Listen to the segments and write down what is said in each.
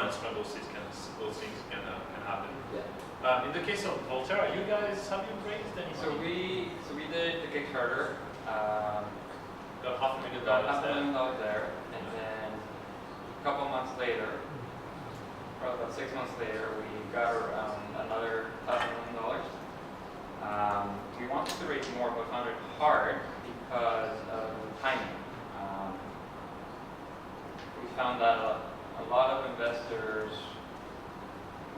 months when those things can happen. Yeah. In the case of Volterra, you guys, have you raised any money? So we did the Kickstarter. Got $500,000 $500,000 there, and then a couple months later, probably about 6 months later, we got around another $500,000. We wanted to raise more, but found it hard because of timing. We found that a lot of investors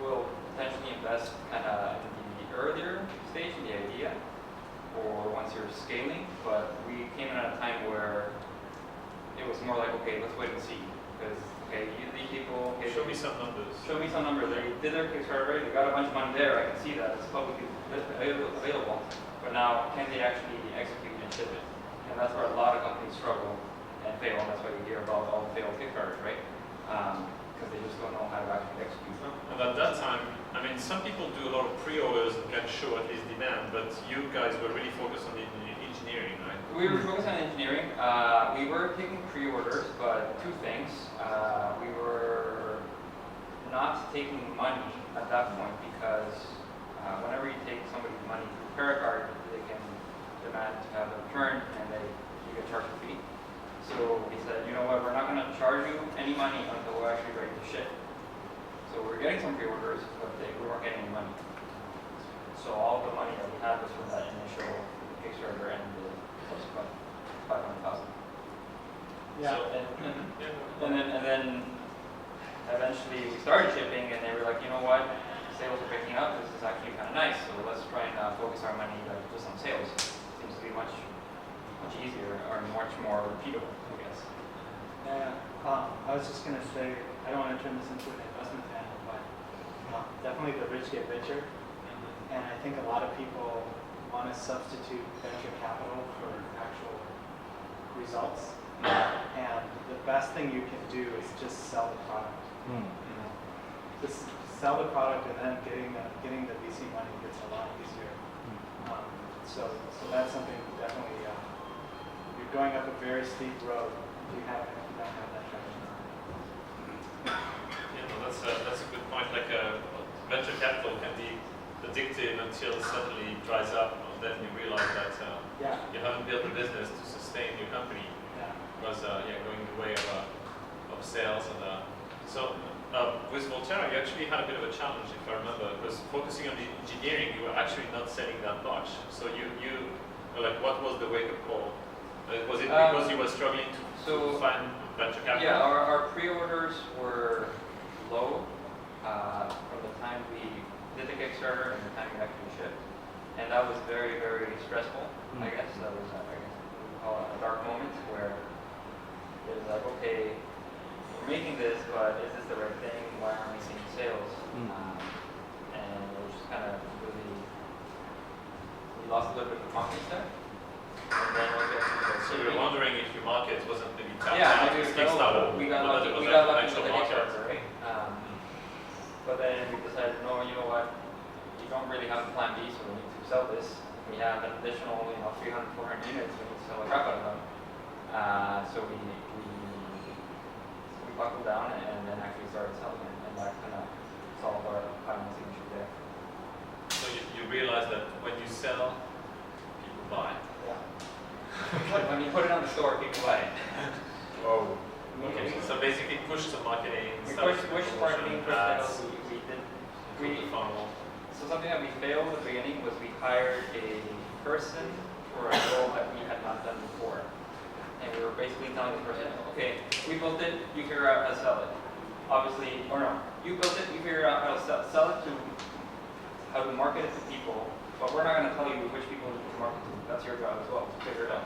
will potentially invest kind of in the earlier stage in the idea, or once you're scaling, but we came in at a time where it was more like, okay, let's wait and see. Because, okay, these people... Okay, show me some numbers. Show me some numbers. They did their Kickstarter, they got a bunch of money there, I can see that, it's publicly available. But now, can they actually execute and ship it? And that's where a lot of companies struggle and fail, and that's why you hear about all the failed Kickstarters, right? Because they just don't know how to actually execute. And at that time, I mean, some people do a lot of pre-orders and can show at least demand, but you guys were really focused on the engineering, right? We were focused on engineering. We were taking pre-orders, but two things. We were not taking money at that point because whenever you take somebody's money through credit card, they can demand to have a return and you get charged a fee. So we said, you know what, we're not going to charge you any money until we're actually ready to ship. So we're getting some pre-orders, but we weren't getting any money. So all the money that we had was from that initial Kickstarter and the subsequent 500,000. Yeah. So, and then eventually we started shipping, and they were like, you know what, sales are picking up. This is actually kind of nice. So let's try and focus our money just on sales. Seems to be much easier or much more repeatable, I guess. Yeah. I was just gonna say, I don't want to turn this into an investment panel, but definitely the rich get richer, and I think a lot of people want to substitute venture capital for actual results. And the best thing you can do is just sell the product. Just sell the product, and then getting the VC money gets a lot easier. So that's something definitely. You're going up a very steep road if you don't have that traction. Yeah, no, that's a good point. Like venture capital can be addictive until it suddenly dries up, and then you realize that you haven't built a business to sustain your company. Was going the way of sales, and so with Volterra you actually had a bit of a challenge, if I remember, because focusing on the engineering, you were actually not selling that much. So you like, what was the wake-up call? Was it because you were struggling to find venture capital? Yeah, our pre-orders were low from the time we did the Kickstarter and the time we actually shipped, and that was very, very stressful. I guess that was we call it a dark moment where it was like, okay, we're making this, but is this the right thing? Why aren't we seeing sales? And it was just kind of really, we lost a little bit of confidence there. And then so we were wondering if your market wasn't maybe tapped out. Maybe we got lucky with the Kickstarter, right? But then we decided, no, you know what? You don't really have a plan B, so we need to sell this. We have an additional, 300, 400 units. We need to sell a crap out of them. So we buckled down and then actually started selling it, and that kind of solved our financing issue there. So you realize that when you sell, people buy. Yeah. When you put it on the store, people buy it. Oh. Okay. So basically, push some marketing. We pushed marketing. We did. Funnel. So something that we failed at the beginning was we hired a person for a role that we had not done before. And we were basically telling the person, okay, we built it, you figure out how to sell it. Obviously, or no, you built it, you figure out how to sell it to, how to market it to people, but we're not going to tell you which people to market to. That's your job as well, to figure it out.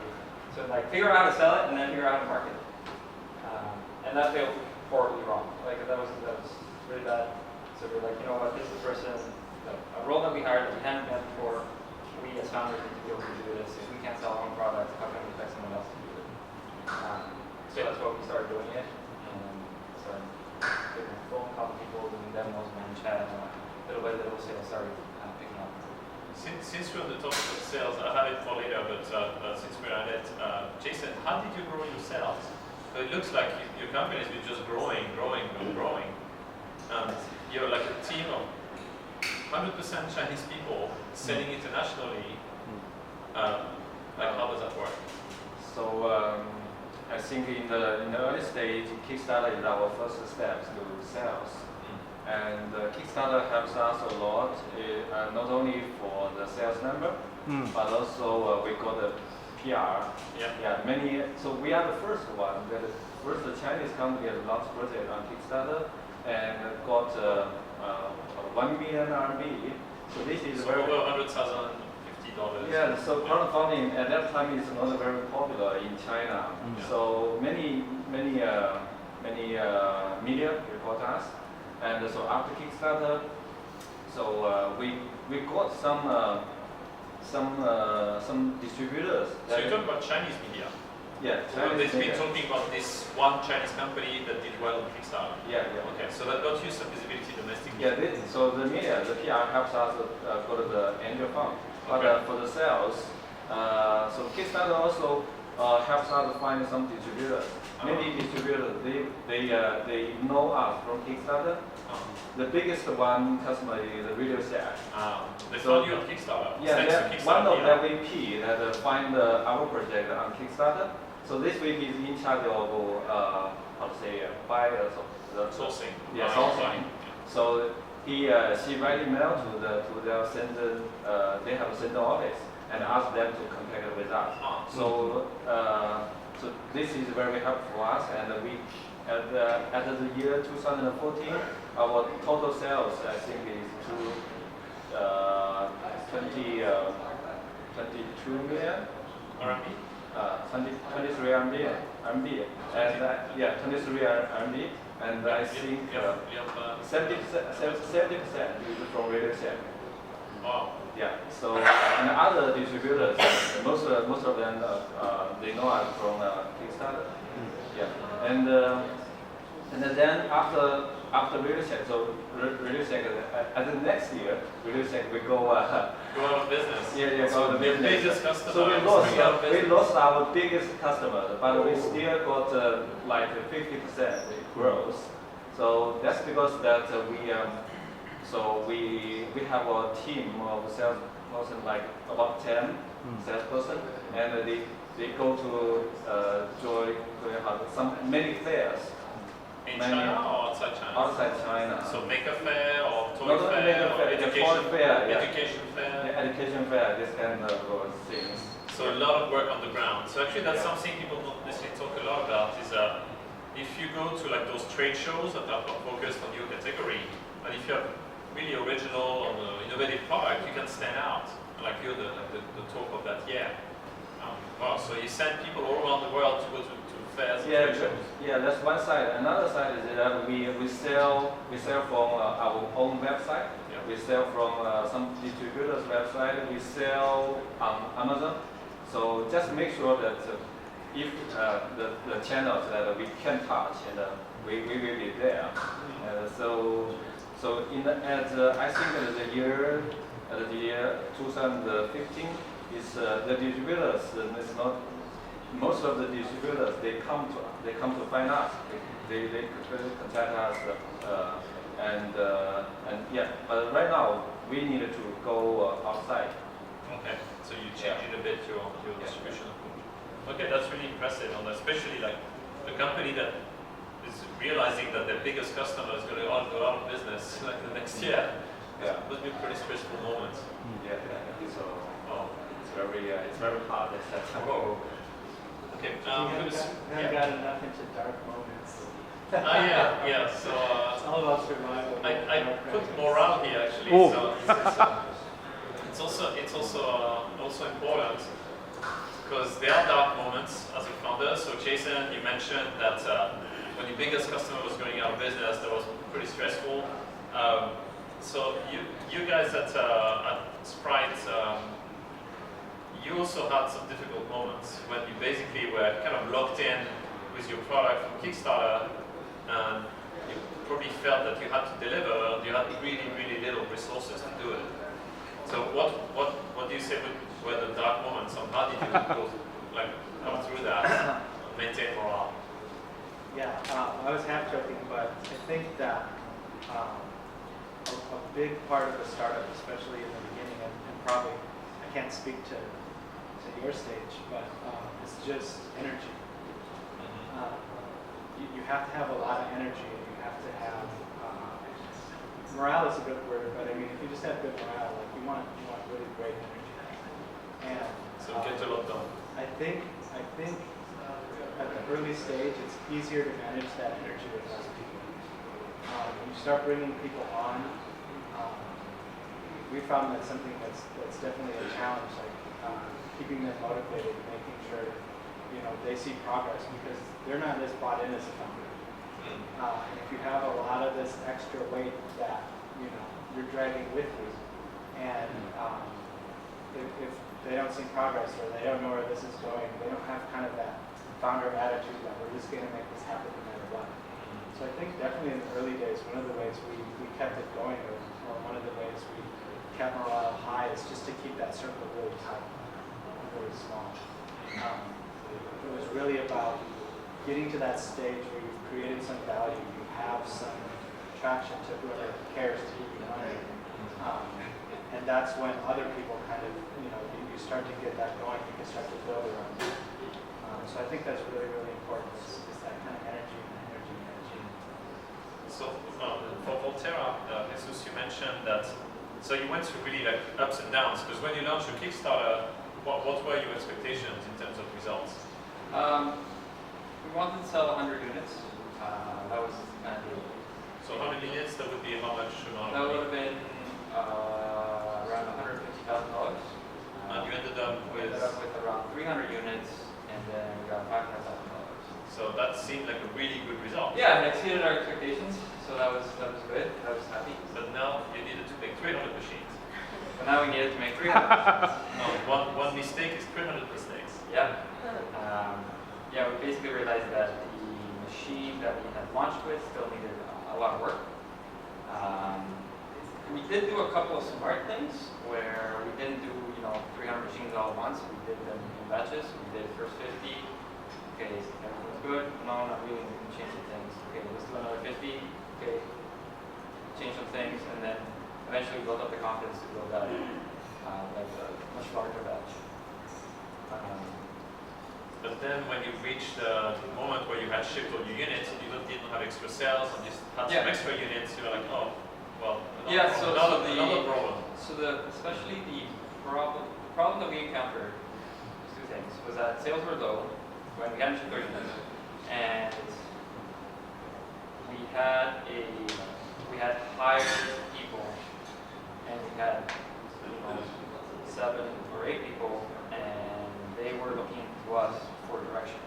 So like, figure out how to sell it and then figure out how to market it. And that failed horribly wrong. Like, that was really bad. So we're like, you know what, this is a person, a role that we hired that we hadn't done before. We as founders need to be able to do this. If we can't sell our own product, how can we expect someone else to do it? So that's what we started doing it, and started doing a phone call to people, doing demos, man chat, little by little sales started picking up. Since we're on the topic of sales, I have it for later, but since we're at it, Jason, how did you grow your sales? So it looks like your company has been just growing. and you're like a team of 100% Chinese people selling internationally. Like how does that work? So I think in the early stage, Kickstarter is our first step to sales. And Kickstarter helps us a lot, not only for the sales number, but also we got the PR. Many. So we are the first one, the first Chinese company that launched project on Kickstarter and got 1 million RMB. So this is so very over $100,050. Yeah. So crowdfunding at that time is not very popular in China. So many media report us. And so after Kickstarter, so we got some distributors. So you're talking about Chinese media? Yeah, Chinese they've been talking about this one Chinese company that did well on Kickstarter. Yeah. Okay, so that got you some visibility domestically. Yeah, so the media, the PR helps us go to the angel fund. But for the sales, so Kickstarter also helps us to find some distributors. Many distributors, they know us from Kickstarter. The biggest one customer is Radio Shack. They found you on Kickstarter. Yeah, one of the MVP that find our project on Kickstarter. So this week is in charge of how to say buyers of the sourcing. Yeah, sourcing. So she write email to their center. They have a center office and ask them to contact with us. So so this is very helpful for us, and we at the year 2014, our total sales I think is to 22 million RMB. 23 RMB, and 23 RMB, and I think 70% is from Radio Shack. Wow. Yeah. So and other distributors, most of them they know us from Kickstarter. Yeah. And then after Radio Shack, so Radio Shack at the next year, Radio Shack we go out of business. Yeah, go out of business. Biggest customer. So we lost our biggest customer, but we still got like 50% growth. So that's because that we have a team of salesperson, like about 10 salesperson, and they go to join many fairs. In China or outside China? Outside China. So maker fair or toy Not only fair, maker fair, education fair, yeah. Education fair. Yeah, education fair, this kind of things. So a lot of work on the ground. So actually that's something people don't necessarily talk a lot about is if you go to like those trade shows that are focused on your category, and if you have really original or innovative product, you can stand out. Like you're the talk of that year. Wow, so you send people all around the world to go to fairs and trade shows. Yeah, that's one side. Another side is that we sell from our own website. Yeah. We sell from some distributors' website. We sell on Amazon. So just make sure that if the channels that we can touch, and we will be there. So in I think that the year 2015 is the distributors. It's not most of the distributors. They come to find us. They contact us and yeah. But right now we need to go outside. Okay, so you change it a bit your distribution approach. Okay, that's really impressive, and especially like a company that is realizing that their biggest customer is going to go out of business like the next year. Yeah, it must be a pretty stressful moment. Yeah. So it's very hard. Whoa. Okay. We haven't got enough into dark moments. Yeah. So it's all about survival. I put morale here actually. So it's also important because there are dark moments as a founder. So Jason, you mentioned that when your biggest customer was going out of business, that was pretty stressful. So you guys at Sprite, you also had some difficult moments when you basically were kind of locked in with your product from Kickstarter, and you probably felt that you had to deliver. You had really little resources to do it. So what do you say were the dark moments, and how did you come through that, maintain morale? Yeah, I was half joking, but I think that a big part of a startup, especially in the beginning, and probably, I can't speak to your stage, but it's just energy. You have to have a lot of energy, and you have to have, morale is a good word, but I mean, if you just have good morale, like you want really great energy. And so get a lot done. I think at the early stage, it's easier to manage that energy with less people. When you start bringing people on, we found that something that's definitely a challenge, like keeping them motivated, making sure they see progress, because they're not as bought in as a founder. And if you have a lot of this extra weight that you're dragging with you, and if they don't see progress or they don't know where this is going, they don't have kind of that founder attitude that we're just going to make this happen no matter what. So I think definitely in the early days, one of the ways we kept it going, or one of the ways we kept morale high, is just to keep that circle really tight, really small. It was really about getting to that stage where you've created some value, you have some traction to whoever cares to give you money. And that's when other people kind of, you start to get that going, you can start to build around it. So I think that's really, really important, is that kind of energy and energy. So for Volterra, Jesus, you mentioned that, so you went through really like ups and downs, because when you launched your Kickstarter, what were your expectations in terms of results? We wanted to sell 100 units. That was kind of the... So how many units? That would be how much amount? That would have been around $150,000. And you ended up with? We ended up with around 300 units, and then we got $500,000. So that seemed like a really good result. Yeah, it exceeded our expectations, so that was good. I was happy. But now you needed to make 300 machines. But now we needed to make 300 machines. No, one mistake is 300 mistakes. Yeah. Yeah, we basically realized that the machine that we had launched with still needed a lot of work. We did do a couple of smart things where we didn't do 300 machines all at once. We did them in batches. We did first 50. Okay, everything's good. No, not really. We can change some things. Okay, let's do another 50. Okay, change some things, and then eventually build up the confidence to build that like a much larger batch. But then when you reached the moment where you had shipped all your units and you didn't have extra sales and you had some extra units, you were like, oh, well, another problem. So especially the problem that we encountered was two things. Was that sales were low when we hadn't shipped our units, and we had hired people, and we had 7 or 8 people, and they were looking to us for direction.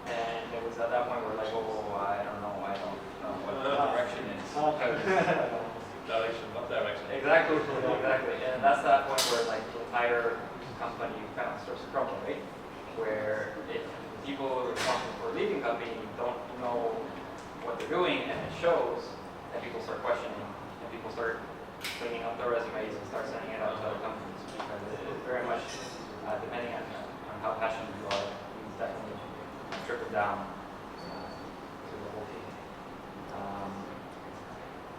And it was at that point where we're like, oh, I don't know what the direction is. Direction, not direction. Exactly. And that's that point where like the entire company kind of starts to crumble, right? Where if people responsible for leading company don't know what they're doing, and it shows, and people start questioning, and people start cleaning up their resumes and start sending it out to other companies, because it is very much depending on how passionate you are, you definitely trickle down to the whole team.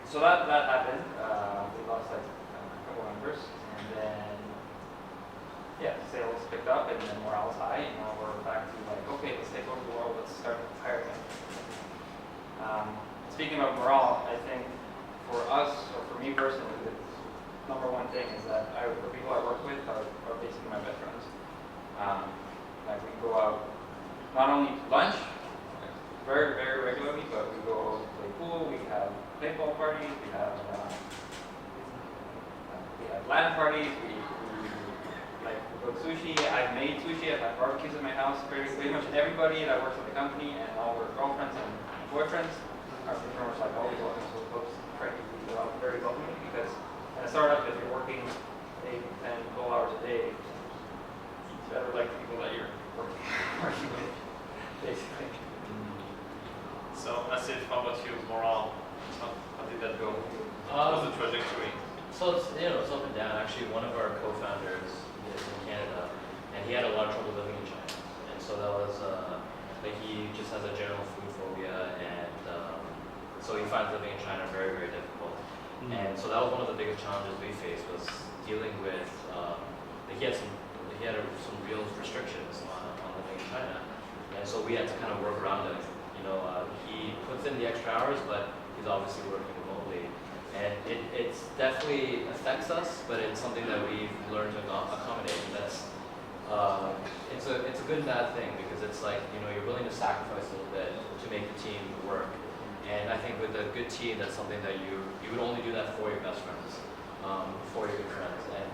So that happened. We lost like a couple members, and then sales picked up, and then morale was high, and now we're back to like, okay, let's take over the world, let's start hiring. Speaking of morale, I think for us, or for me personally, the number one thing is that the people I work with are basically my best friends. Like we go out not only to lunch, very, very regularly, but we go play pool, we have paintball parties, we have LAN parties, we go to sushi. I've made sushi, I've had barbecues at my house. Pretty much everybody that works at the company and all their girlfriends and boyfriends are pretty much like always welcome. So folks try to be very welcoming, because in a startup, if you're working 8, 10, 12 hours a day, it's better like the people that you're working with, basically. So, Asif, how about you? Morale? How did that go? What was the trajectory? So it's up and down. Actually, one of our co-founders is in Canada, and he had a lot of trouble living in China. And so that was like he just has a general food phobia, and So he finds living in China very, very difficult. And so that was one of the biggest challenges we faced, was dealing with, he had some real restrictions on living in China. And so we had to kind of work around it. He puts in the extra hours, but he's obviously working remotely. And it definitely affects us, but it's something that we've learned to accommodate. And that's, it's a good and bad thing, because it's like, you're willing to sacrifice a little bit to make the team work. And I think with a good team, that's something that you would only do that for your best friends, for your good friends. And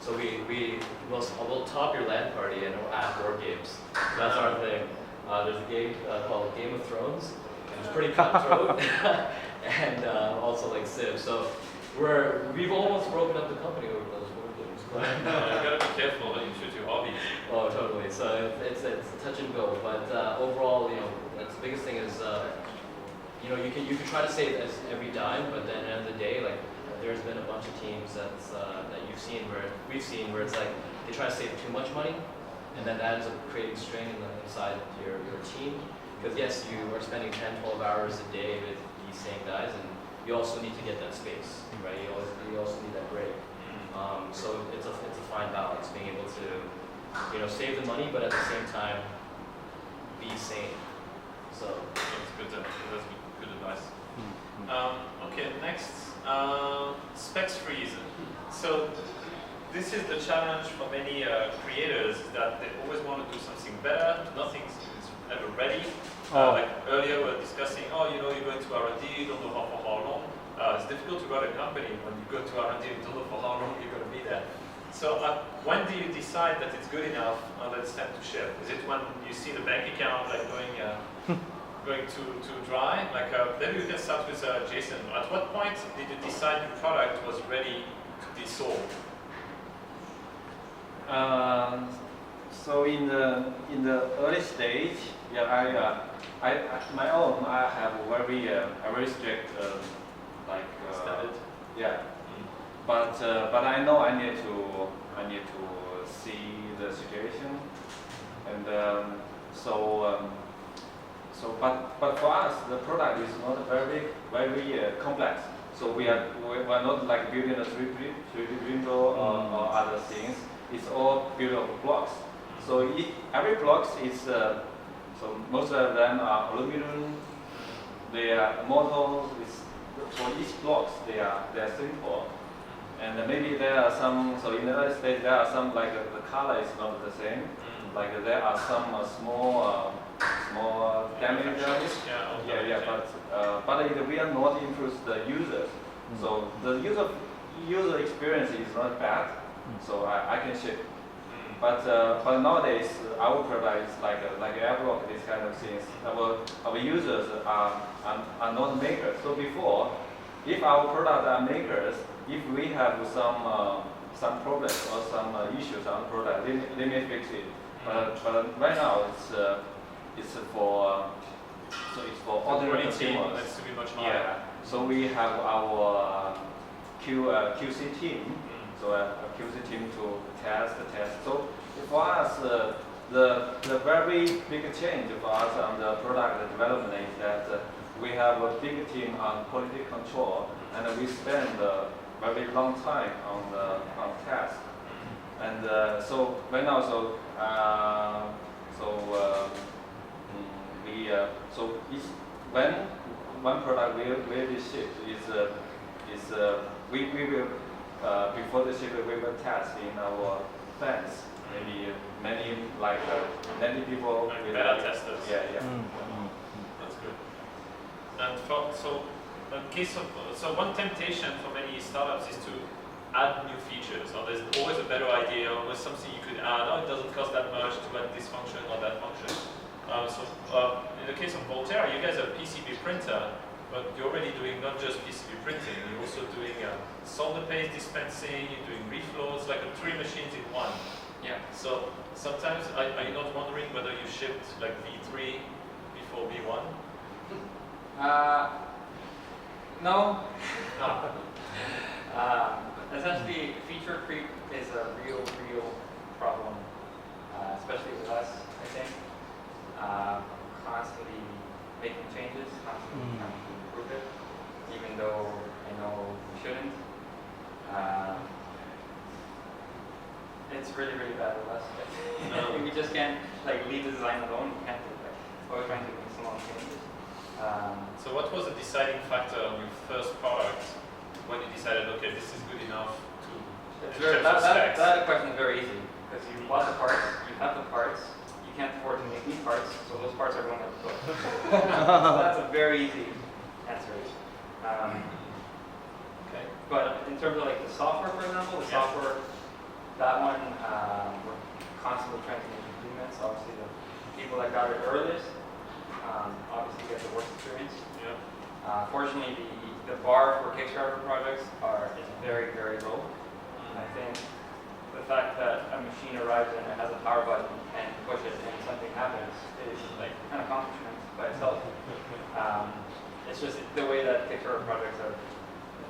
so we'll top your LAN party and we'll add board games. That's our thing. There's a game called Game of Thrones, which is pretty cutthroat, and also like Civ. So we've almost broken up the company over those board games. You gotta be careful when you choose your hobbies. Oh, totally. So it's a touch and go. But overall, that's the biggest thing is. You can try to save every dime, but then at the end of the day, like there's been a bunch of teams that we've seen where it's like they try to save too much money, and then that ends up creating strain inside your team. Because yes, you are spending 10, 12 hours a day with these same guys, and you also need to get that space, right? You also need that break. So it's a fine balance, being able to save the money, but at the same time be sane. So that's good. That's good advice. Okay, next, specs freeze. So this is the challenge for many creators, that they always want to do something better. Nothing is ever ready. Like earlier we were discussing, you're going to R&D, you don't know for how long. It's difficult to run a company when you go to R&D, you don't know for how long you're going to be there. So when do you decide that it's good enough that it's time to ship? Is it when you see the bank account like going to dry? Like maybe we can start with Jason. At what point did you decide your product was ready to be sold? So in the early stage, I have a very strict Standard. Yeah. But I know I need to see the situation, and but for us the product is not very complex. So we are not like building a 3D printer or other things. It's all built of blocks. So every block is so most of them are aluminum. They are mortals. For each blocks they are simple. And maybe there are some, so in the United States there are some, like the color is not the same. Like there are some small damages. But it will not influence the users. So the user experience is not bad. So I can ship. But nowadays our product is like AirBlock, this kind of things. Our users are not makers. So before, if our product are makers, if we have some problems or some issues on the product, they may fix it. But right now it's for ordinary consumers. That's to be much higher. Yeah. So we have our QC team. So a QC team to test. So for us, the very big change for us on the product development is that we have a big team on quality control, and we spend a very long time on test. And so right now, when one product will be shipped we will before the ship we will test in our plants. Maybe many people Like will beta testers. Yeah. That's good. And so one temptation for many startups is to add new features. Or there's always a better idea, always something you could add. It doesn't cost that much to add this function or that function. In the case of Voltaire, you guys are a PCB printer, but you're already doing not just PCB printing, you're also doing solder paste dispensing, you're doing reflows, like 3 machines in one. Yeah. So sometimes, are you not wondering whether you shipped like V3 before V1? No. Essentially, feature creep is a real problem, especially with us, I think. Constantly making changes, constantly trying to improve it. really, really bad with us. We just can't like leave the design alone. We can't do that. We're trying to make small changes. So what was the deciding factor on your first product when you decided, okay, this is good enough to that question is very easy because you bought the parts, you have the parts, you can't afford to make these parts, so those parts are going out the door. So that's a very easy answer. Okay. But in terms of like the software, for example, the software, that one we're constantly trying to make improvements. Obviously, the people that got it earliest obviously get the worst experience. Yeah. Fortunately, the bar for Kickstarter projects is very, very low. I think the fact that a machine arrives and it has a power button and you push it and something happens is like an accomplishment by itself. It's just the way that Kickstarter projects are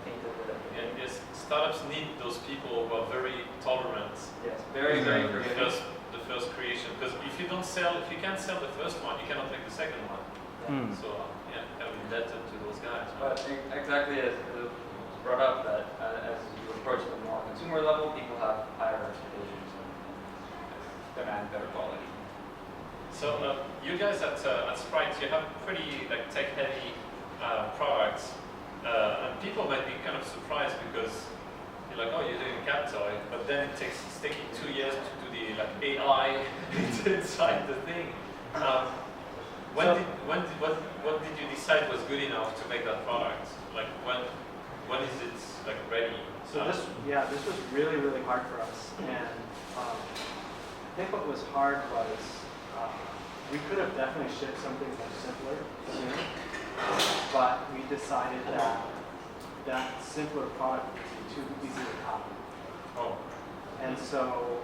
painted. And yes, startups need those people who are very tolerant. Yes, very, very creative. The first creation, because if you can't sell the first one, you cannot make the second one. Mm. So yeah, kind of indebted to those guys. But exactly as it was brought up, that as you approach the more consumer level, people have higher expectations and demand better quality. So you guys at Sprite, you have pretty like tech-heavy products, and people might be kind of surprised because you're like, oh, you're doing a cat toy, but then it's taking 2 years to do the like AI inside the thing. What did you decide was good enough to make that product? Like when is it like ready? So this was really, really hard for us, and I think what was hard was we could have definitely shipped something much simpler sooner, but we decided that simpler product would be too easy to copy. Oh. And so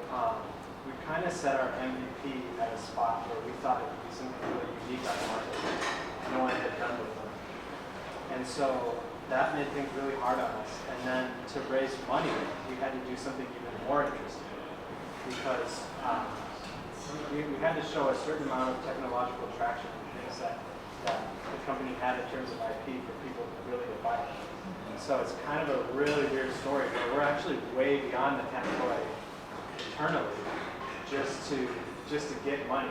we kind of set our MVP at a spot where we thought it would be something really unique on the market no one had done before. And so that made things really hard on us. And then to raise money, we had to do something even more interesting because we had to show a certain amount of technological traction and things that the company had in terms of IP for people really to buy it. So it's kind of a really weird story where we're actually way beyond the cat toy internally just to get money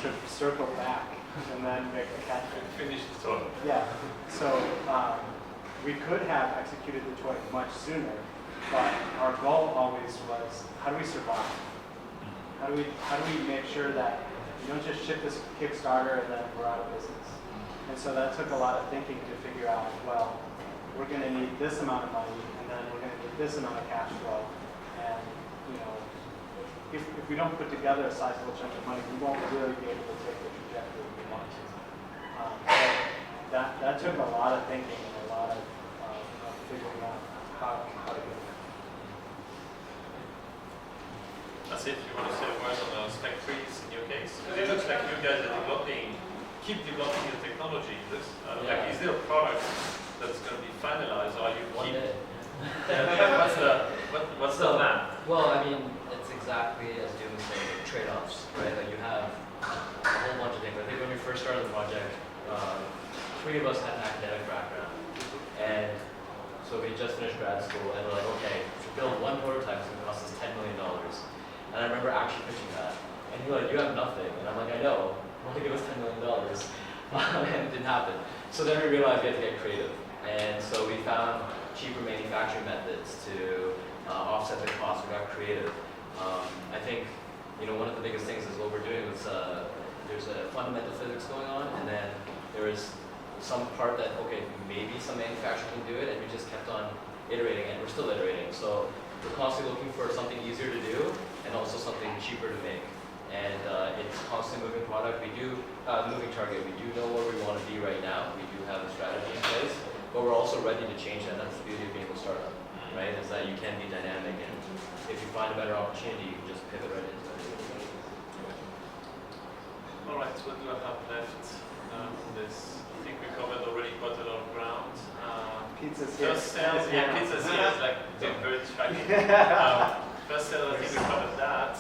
to circle back and then make a cat toy. Finish the toy. Yeah. So we could have executed the toy much sooner, but our goal always was how do we survive? How do we make sure that you don't just ship this Kickstarter and then we're out of business? And so that took a lot of thinking to figure out, well, we're going to need this amount of money, and then we're going to need this amount of cash flow. And if we don't put together a sizable chunk of money, we won't really be able to take the trajectory we want to. So that took a lot of thinking and a lot of figuring out how to get there. That's it. You want to say a word on the spec trees in your case? Because it looks like you guys are keep developing your technology. Like, is there a product that's going to be finalized, or you One keep? day. What's the plan? Well, I mean, it's exactly as Doom was saying, trade-offs, right? Like you have a whole bunch of things. I think when we first started the project, 3 of us had an academic background, and so we just finished grad school, and we're like, okay, to build one prototype is going to cost us $10 million. And I remember actually pitching that, and you're like, you have nothing, and I'm like, I know, only give us $10 million, and it didn't happen. So then we realized we had to get creative, and so we found cheaper manufacturing methods to offset the cost. We got creative. I think one of the biggest things is what we're doing was there's a fundamental physics going on, and then there is some part that maybe some manufacturer can do it, and we just kept on iterating, and we're still iterating. So we're constantly looking for something easier to do and also something cheaper to make. And it's constantly moving product. We do moving target. We do know where we want to be right now. We do have a strategy in place, but we're also ready to change that. That's the beauty of being a startup, right? Is that you can be dynamic, and if you find a better opportunity, you can just pivot right into it. All right. What do I have left on this? I think we covered already quite a lot of ground. Pizza's here. First sales, pizza's here is like very distracting. First sales, I think we covered that.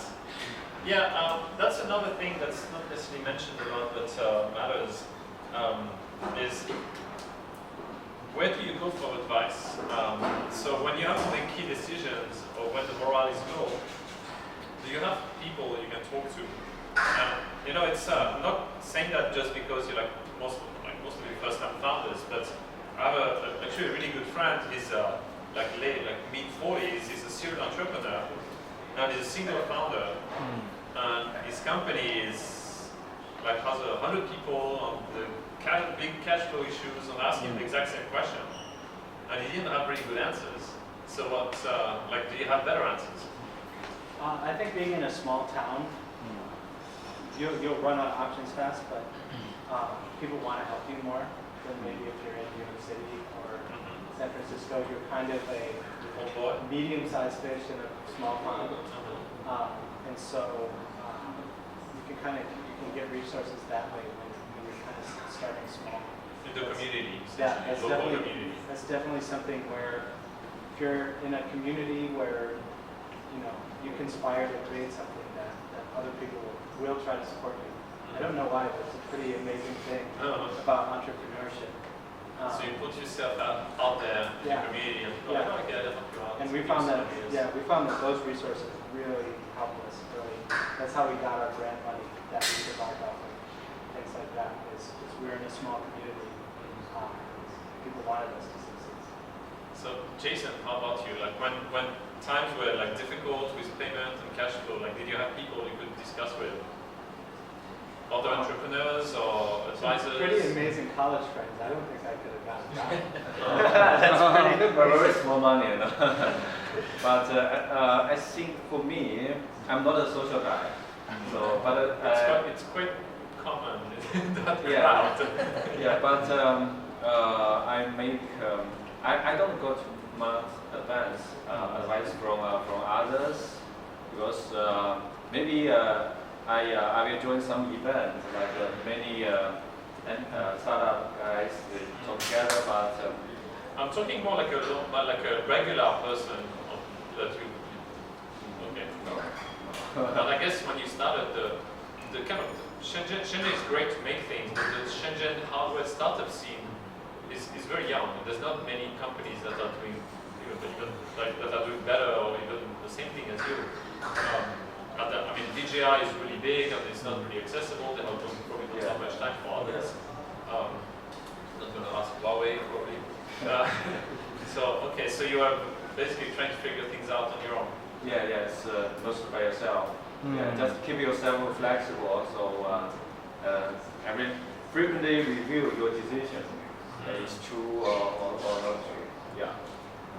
Yeah, that's another thing that's not necessarily mentioned a lot, but matters, is where do you go for advice? So when you have to make key decisions, or when the morale is low, do do you have people you can talk to? You know, it's I'm not saying that just because you're like most of you first-time founders, but I have actually a really good friend. He's like mid-40s. He's a serial entrepreneur. Now he's a single founder, and his company is like has 100 people on the big cash flow issues, and asking the exact same question, and he didn't have really good answers. So what, like, do you have better answers? I think being in a small town, you'll run out of options fast, but people want to help you more than maybe if you're in New York City or San Francisco. You're kind of a medium-sized fish in a small pond, and so you can get resources that way when you're kind of starting small. In the community. Yeah, community. That's definitely something where if you're in a community where you conspire to create something that other people will try to support you. I don't know why, but it's a pretty amazing thing about entrepreneurship. So you put yourself out there in the community and go, oh, I get it, help you out. And we found that those resources really helped us. Really, that's how we got our grant money that we survived off of. Things like that is we're in a small community. People wanted us to succeed. So Jason, how about you? Like when times were like difficult with payment and cash flow, like did you have people you could discuss with? Other entrepreneurs or advisors? Pretty amazing college friends. I don't think I could have gotten that. That's pretty very small money, But I think for me, I'm not a social guy. So, but it's quite common in that crowd. Yeah, but I make I don't got much advance advice from others because maybe. I will join some event like many startup guys talk together, but I'm talking more like a regular person that you. Okay. No. But I guess when you started the kind of Shenzhen is great to make things, but the Shenzhen hardware startup scene is very young. There's not many companies that are doing that are doing better or even the same thing as you. I mean, DJI is really big and it's not really accessible. They have probably not so much time for others. Not going to ask Huawei probably. So you are basically trying to figure things out on your own. It's mostly by yourself. Yeah, just keep yourself flexible. So frequently review your decision. It's true or not true. Yeah.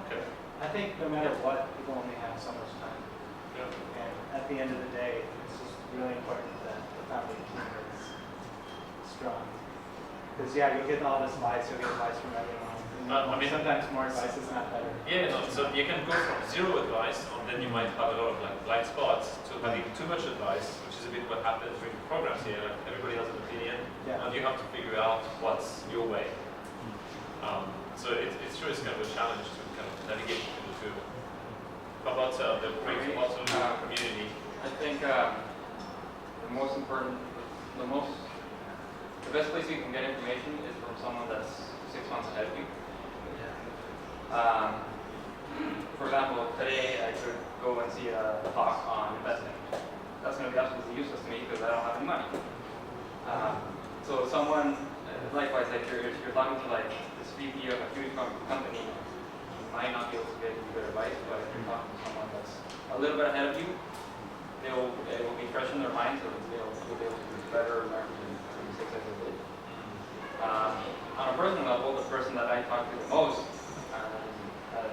Okay. I think no matter what, people only have so much time. Yeah. And at the end of the day, it's just really important that the family team is strong. Because you'll get all this advice, you'll get advice from everyone. I mean, sometimes more advice is not better. Yeah, no, so you can go from zero advice, and then you might have a lot of like blind spots, to having too much advice, which is a bit what happens during the programs here. Like everybody has an opinion, and you have to figure out what's your way. So it's true, it's kind of a challenge to kind of navigate between the two. How about the Frugal community? I think the best place you can get information is from someone that's 6 months ahead of you. For example, today I could go and see a talk on investing. That's going to be absolutely useless to me because I don't have any money. So someone, likewise, like if you're talking to like this VP of a huge company, you might not be able to get you good advice, but if you're talking to someone that's a little bit ahead of you, it will be fresh in their minds, so you'll be able to do better marketing mistakes that they did. On a personal level, the person that I talk to the most has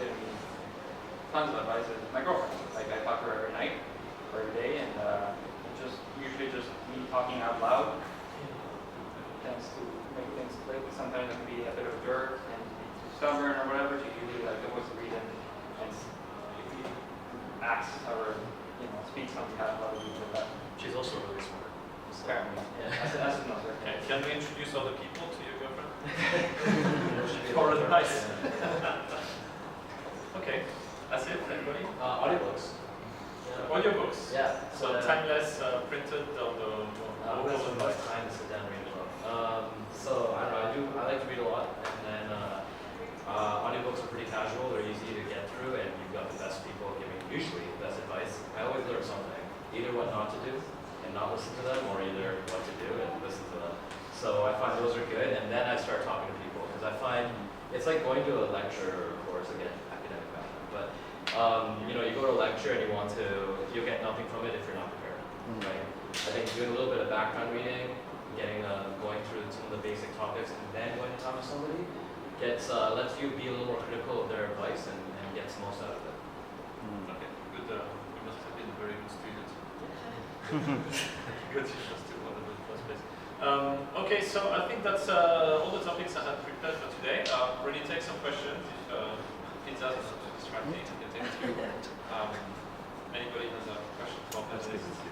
given me tons of advice is my girlfriend. Like I talk to her every night or every day, and usually just me talking out loud tends to make things click. Sometimes it can be a bit of dirt and be too stubborn or whatever. She usually like the voice of reason and acts or speaks on behalf of other people. That She's also really smart. apparently, that's another. Okay. Can we introduce other people to your girlfriend? Or advice? Okay, that's it, everybody? Audiobooks. Audiobooks? Yeah. So timeless, printed on the who has the most time to sit down and read a book? So I don't know, I like to read a lot, and then audiobooks are pretty casual, they're easy to get through, and you've got the best people giving usually, best advice, I always learn something. Either what not to do and not listen to them, or either what to do and listen to them. So I find those are good, and then I start talking to people, because I find it's like going to a lecture or a course, again, academic background, but you know, you go to a lecture and you'll get nothing from it if you're not prepared, right? I think doing a little bit of background reading, going through some of the basic topics, and then going to talk to somebody lets you be a little more critical of their advice and gets the most out of it. Okay, good. You must have been a very good student. Good, you must do one in the first place. Okay, so I think that's all the topics I had prepared for today. Really take some questions. If it doesn't have to distract me, I can take a few. Anybody has a question for panelists?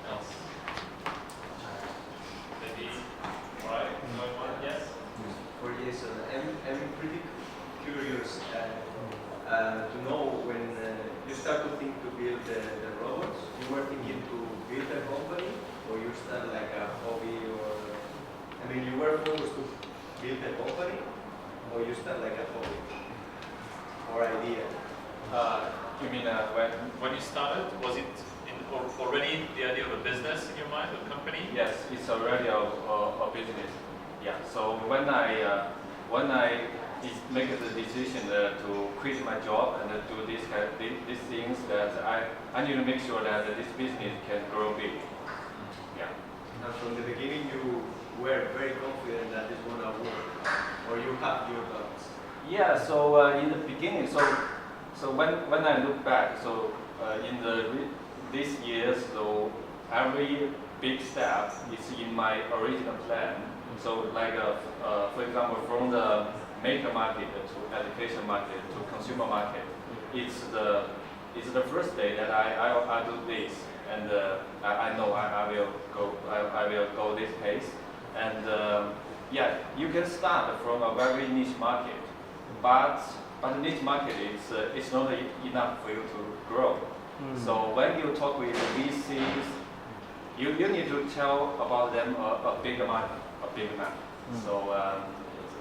Else? Maybe, right? Going on? Yes? For Jason, I'm pretty curious to know when you start to think to build the robots, you were thinking to build a company, or you start like a hobby, or I mean, you were focused to build a company, or you start like a hobby or idea? You mean When you started, was it already the idea of a business in your mind, a company? Yes, it's already a business. Yeah. So when I make the decision to quit my job and do these things, that I need to make sure that this business can grow big. Yeah. And from the beginning, you were very confident that it's gonna work, or you have your doubts. Yeah. So in the beginning, so when I look back, so in these years, so every big step is in my original plan. So like, for example, from the maker market to education market to consumer market, it's the first day that I do this, and I know I will go this pace, and yeah, you can start from a very niche market, but the niche market is not enough for you to grow. So when you talk with VCs, you need to tell about them a bigger market. So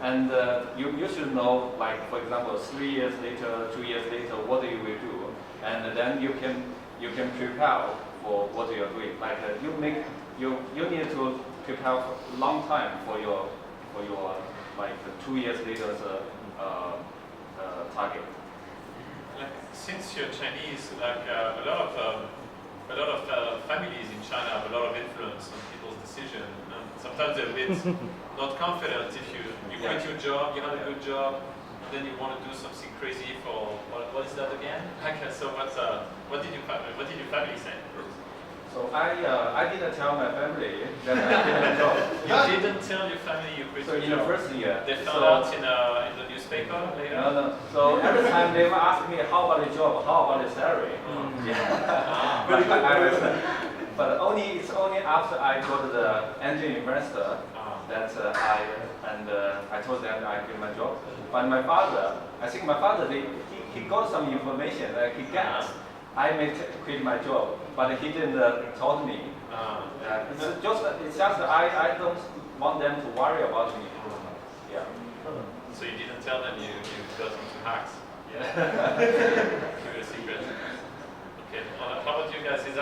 and you should know, like, for example, 3 years later, 2 years later, what you will do, and then you can prepare for what you are doing. Like you need to prepare for a long time for your like 2 years later target. Like, since you're Chinese, like a lot of families in China have a lot of influence on people's decision, and sometimes they're a bit not confident. If you quit your job, you had a good job, and then you want to do something crazy for what is that again? Okay, so what did your family say? So I didn't tell my family that I quit my job. You didn't tell your family you quit So your in job? the first year, They found out in the newspaper later? No. So every time they will ask me, how about the job, how about the salary? But it's only after I got the engine investor that I told them I quit my job. But my father, I think my father, he got some information that he gets. I may quit my job, but he didn't told me. It's just I don't want them to worry about me. Yeah. So you didn't tell them you got into HAX? Yeah. Keep it a secret. Okay. How about you guys? Is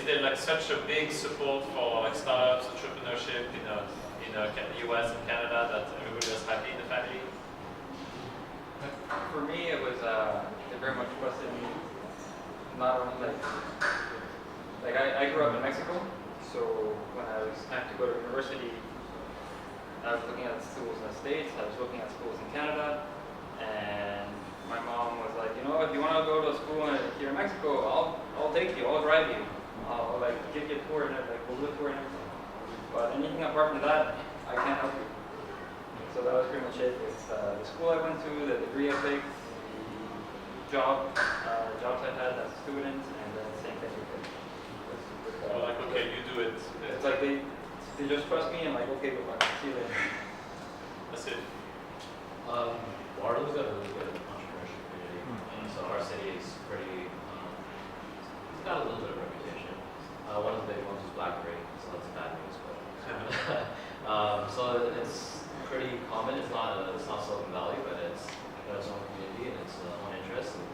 there like such a big support for like startups, entrepreneurship in the US and Canada that everybody was happy in the family? For me, it was they very much trusted me. Not only like I grew up in Mexico, so when I was time to go to university, I was looking at schools in the States, I was looking at schools in Canada, and my mom was like, you know, if you want to go to school here in Mexico, I'll take you, I'll drive you, I'll like give you a tour and like we'll do a tour and everything. But anything apart from that, I can't help you. So that was pretty much it. It's the school I went to, the degree I picked, jobs I had as a student, and then same thing with Like, okay, you do it. it's like they just trust me and like, okay, goodbye, see you later. That's it. Waterloo's got a really good entrepreneurship community. So our city is pretty, it's got a little bit of reputation. One of the big ones is BlackBerry, so that's bad news, but so it's pretty common. It's not Silicon Valley, but it's got its own community and its own interests. And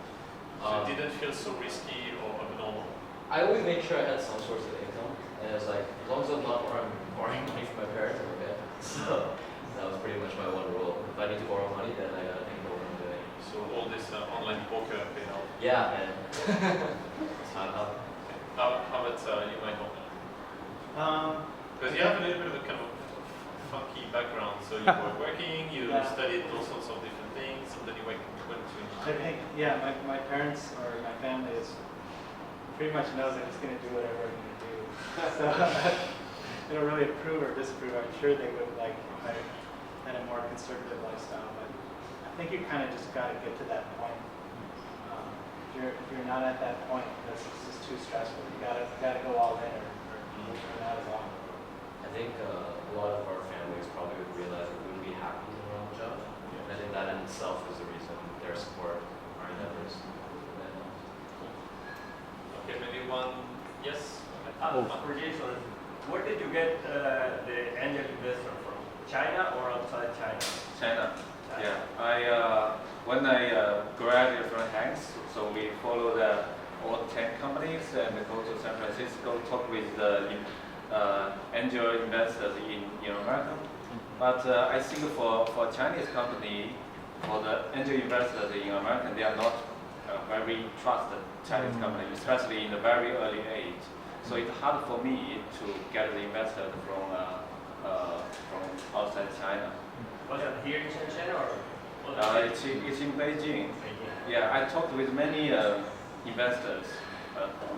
So it didn't feel so risky or abnormal? I always made sure I had some source of income, and it was like, as long as I'm not borrowing money from my parents, I'm okay. So that was pretty much my one rule. If I need to borrow money, then I gotta think about what I'm doing. So all this online poker paid off? Yeah, man. It's not up. How about you, Michael? Because you have a little bit of a kind of funky background. So you were working, you studied all sorts of different things, and then you went to I think, yeah, my parents or my family is pretty much knows that he's going to do whatever I'm going to do. So they don't really approve or disapprove. I'm sure they would like if I had a more conservative lifestyle, but I think you kind of just got to get to that point. If you're not at that point, it's just too stressful. You gotta go all in, or not at all. I think a lot of our families probably would realize that we would be happy in our own job. And I think that in itself is the reason their support our endeavors. Okay, maybe one. Yes? For Jason, where did you get the angel investor from? China or outside China? China. Yeah, when I graduated from HAX, so we follow all 10 companies and go to San Francisco, talk with the angel investors in America. But I think for Chinese company, for the angel investors in America, they are not very trusted Chinese company, especially in the very early age. So it's hard for me to get the investors from outside China. Was it here in Shenzhen or? It's in Beijing. Yeah, I talked with many investors.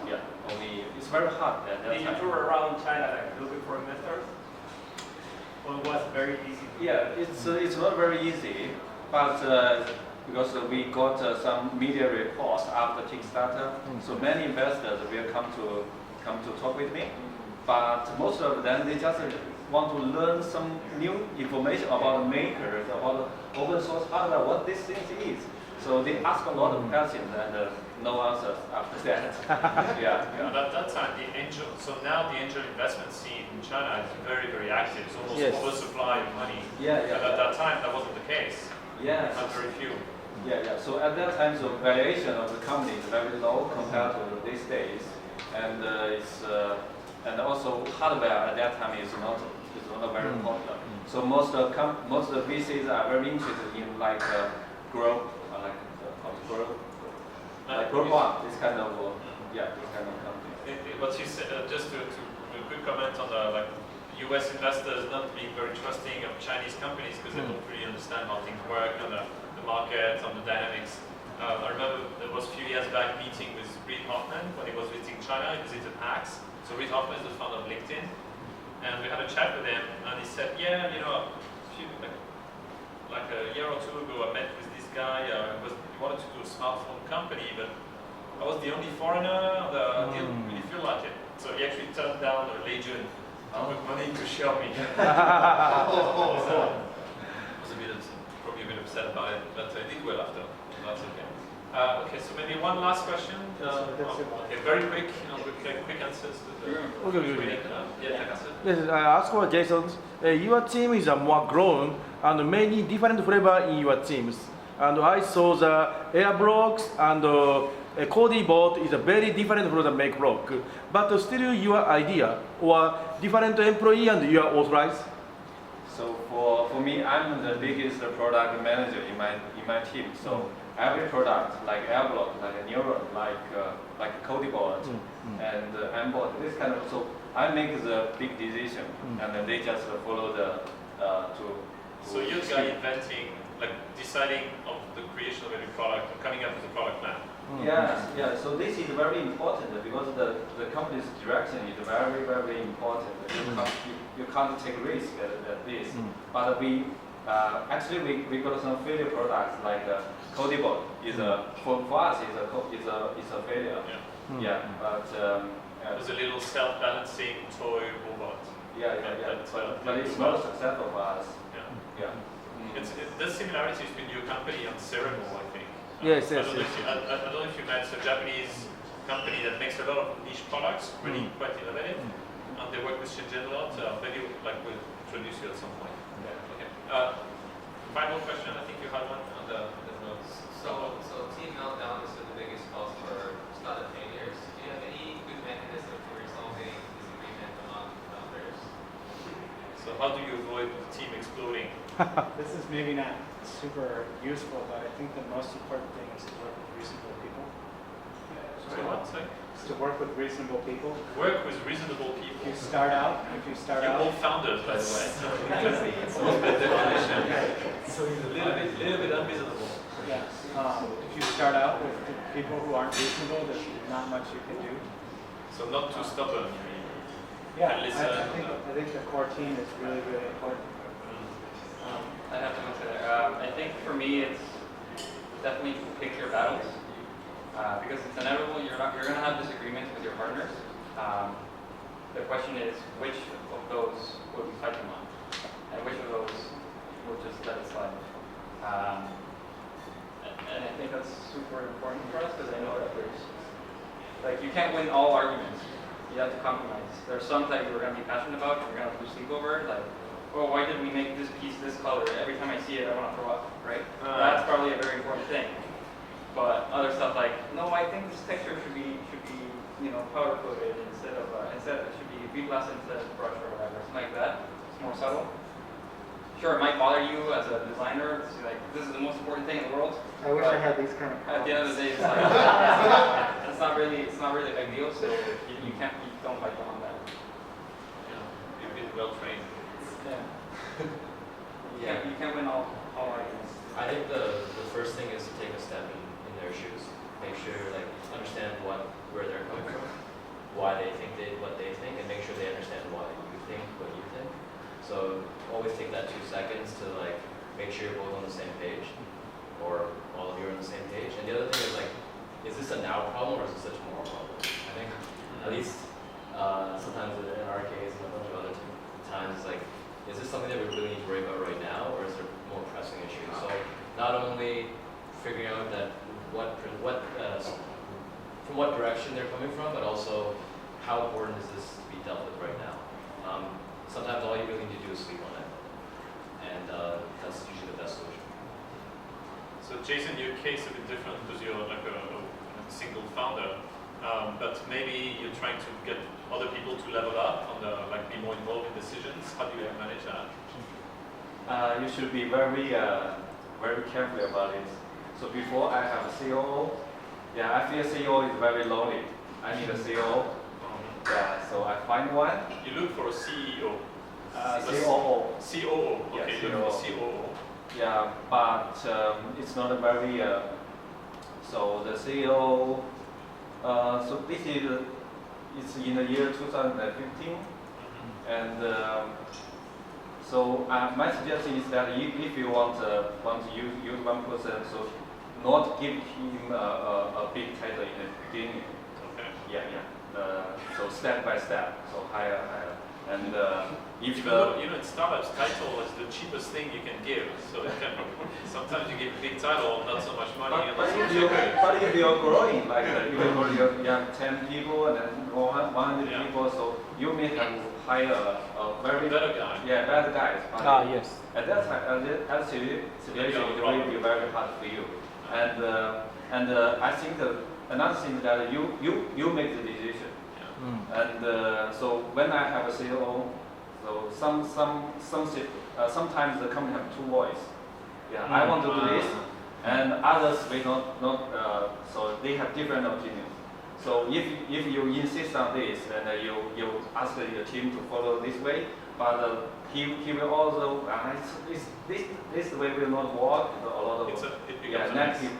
Yeah, only it's very hard. Did you tour around China like looking for investors? Well, it was very easy. Yeah, it's not very easy, but because we got some media reports after Kickstarter, so many investors will come to talk with me, but most of them they just want to learn some new information about makers, about open source hardware, what this thing is. So they ask a lot of questions and no answers after that. Yeah. At that time, so now the angel investment scene in China is very, very active. It's almost oversupply of money. Yeah. But at that time, that wasn't the case. Yeah. Not very few. Yeah. So at that time, the valuation of the company is very low compared to these days, and and also hardware at that time is not very popular. So most of the VCs are very interested in like grow up, this kind of company. What you said, just to a quick comment on the U.S. investors not being very trusting of Chinese companies because they don't really understand how things work on the market, on the dynamics. I remember there was a few years back meeting with Reid Hoffman when he was visiting China. He visited HAX. So Reid Hoffman is the founder of LinkedIn. And we had a chat with him, and he said, yeah, like a year or two ago, I met with this guy. He wanted to do a smartphone company, but I was the only foreigner. I didn't really feel like it. So he actually turned down a legion with money to show me. So I was probably a bit upset about it, but I did well after. That's okay. Okay, so maybe one last question. Okay, very quick, quick answers to the Okay. yeah, Yes, I ask for Jason. Your team is more grown and many different flavor in your teams. And I saw the Airblocks and CodeBot is very different from the MakeBlock. But still your idea or different employee and you are authorized? So for me, I'm the biggest product manager in my team. So every product, like Airblock, like a Neuron, like CodeBot, and Mbot, this kind of. So I make the big decision, and then they just follow the So you're the guy inventing, deciding of the creation of every product and coming up with a product plan. Yeah. So this is very important because the company's direction is very, very important. You can't take risk at this. But we actually we got some failure products like CodeBot is for us is a failure. Yeah. But there's a little self-balancing toy robot. But it's not successful for us. Yeah. There's similarities between your company and Cerebral, I think. Yes. I don't know if you met a Japanese company that makes a lot of niche products, really quite innovative, and they work with Shenzhen a lot. Maybe we'll introduce you at some point. Okay. Final question. I think you had one. So Team Meltdown is the biggest exploding. This is maybe not super useful, but I think the most important thing is to work with reasonable people. So what? Sorry? Is to work with reasonable people. Work with reasonable people. If you start out, You're all founders, by the way. It's almost by definition. So he's a little bit unreasonable. yeah, if you start out with people who aren't reasonable, there's not much you can do. So not too stubborn, you mean? Yeah, And listen, I think the core team is really, really important. I have to answer there. I think for me, it's definitely pick your battles because it's inevitable. You're going to have disagreements with your partners. The question is, which of those will we fight them on, and which of those will just let it slide. And I think that's super important for us because I know that you can't win all arguments. You have to compromise. There are some that you're going to be passionate about and you're going to lose sleep over. Like, oh, why did we make this piece this color? Every time I see it, I want to throw up, right? That's probably a very important thing. But other stuff like, no, I think this texture should be powder coated instead it should be bead glass instead of brush or whatever, something like that. It's more subtle. Sure, it might bother you as a designer. It's like, this is the most important thing in the world. I wish I had these kind of At the end of the day, it's like it's not really a big deal. So you don't fight them on that. You've been well trained. Yeah. You can't win all arguments. I think the first thing is to take a step in their shoes. Make sure, understand where they're coming from, why they think what they think, and make sure they understand why you think what you think. So always take that 2 seconds to make sure you're both on the same page, or all of you are on the same page. And the other thing is this a now problem or is this a tomorrow problem? I think at least sometimes in our case and a bunch of other times, is this something that we really need to worry about right now, or is there more pressing issues? So not only figuring out that from what direction they're coming from, but also how important is this to be dealt with right now. Sometimes all you really need to do is sleep on it, and that's usually the best solution. So Jason, your case is a bit different because you're a single founder, but maybe you're trying to get other people to level up on be more involved in decisions. How do you manage that? You should be very, very careful about it. So before I have a COO, I feel CEO is very lonely. I need a COO. Yeah, so I find one. You look for a CEO. COO. COO. Okay, yeah, you look for COO. Yeah, but it's not a very. So the CEO. So this is it's in the year 2015, and so my suggestion is that if you want to use one person, so not give him a big title in the beginning. Okay. So step by step, so higher, and if in startups, title is the cheapest thing you can give. So sometimes you give a big title, not so much money. But if you're growing, you have 10 people and then 100 people, so you may have to hire a very better guy. Yeah, better guys. Yes. At that time, that situation, it will be very hard for you. And I think another thing that you make the decision. And so when I have a COO, so sometimes the company have two voices. Yeah, I want to do this, and others will not. So they have different opinions. So if you insist on this, and you ask the team to follow this way, but he will also this way will not work. A lot of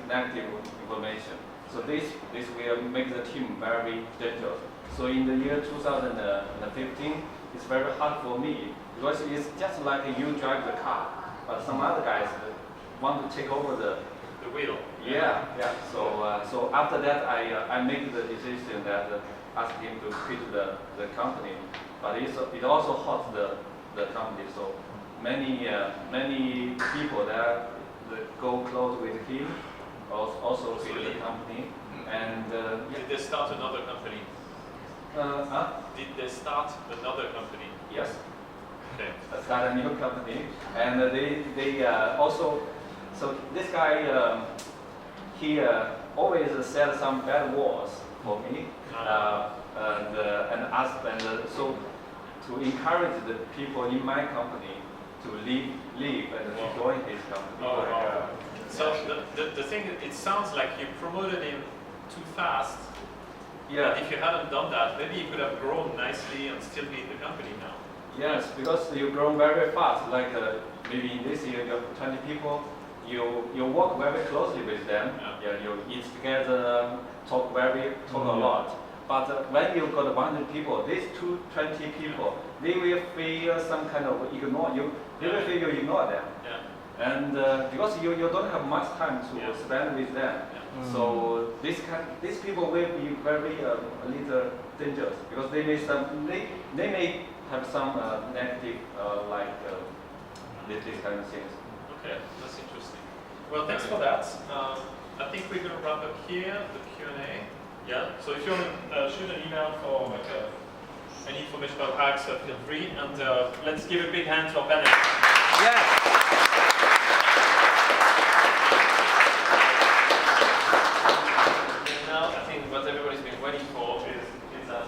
negative information. So this will make the team very dangerous. So in the year 2015, it's very hard for me because it's just like you drive the car, but some other guys want to take over the wheel. Yeah. So after that, I make the decision that ask him to quit the company, but it also hurts the company. So many people that go close with him also quit the company. And did they start another company? Did they start another company? Yes. Okay. Start a new company, and they also. So this guy, he always said some bad words for me, and so to encourage the people in my company to leave and to join his company. Oh, wow. So the thing, it sounds like you promoted him too fast. Yeah. And if you hadn't done that, maybe you could have grown nicely and still be in the company now. Yes, because you grow very fast. Like maybe in this year you have 20 people. You work very closely with them. Yeah, you eat together, talk a lot. But when you got 100 people, these 20 people, they will feel some kind of ignore you. They will feel you ignore them. Yeah. And because you don't have much time to spend with them, so these people will be very a little dangerous because they may have some negative this kind of things. Okay, that's interesting. Well, thanks for that. I think we're going to wrap up here the Q&A. Yeah. So if you want to shoot an email for like any information about HAX, feel free. And let's give a big hand to our panel. Yes.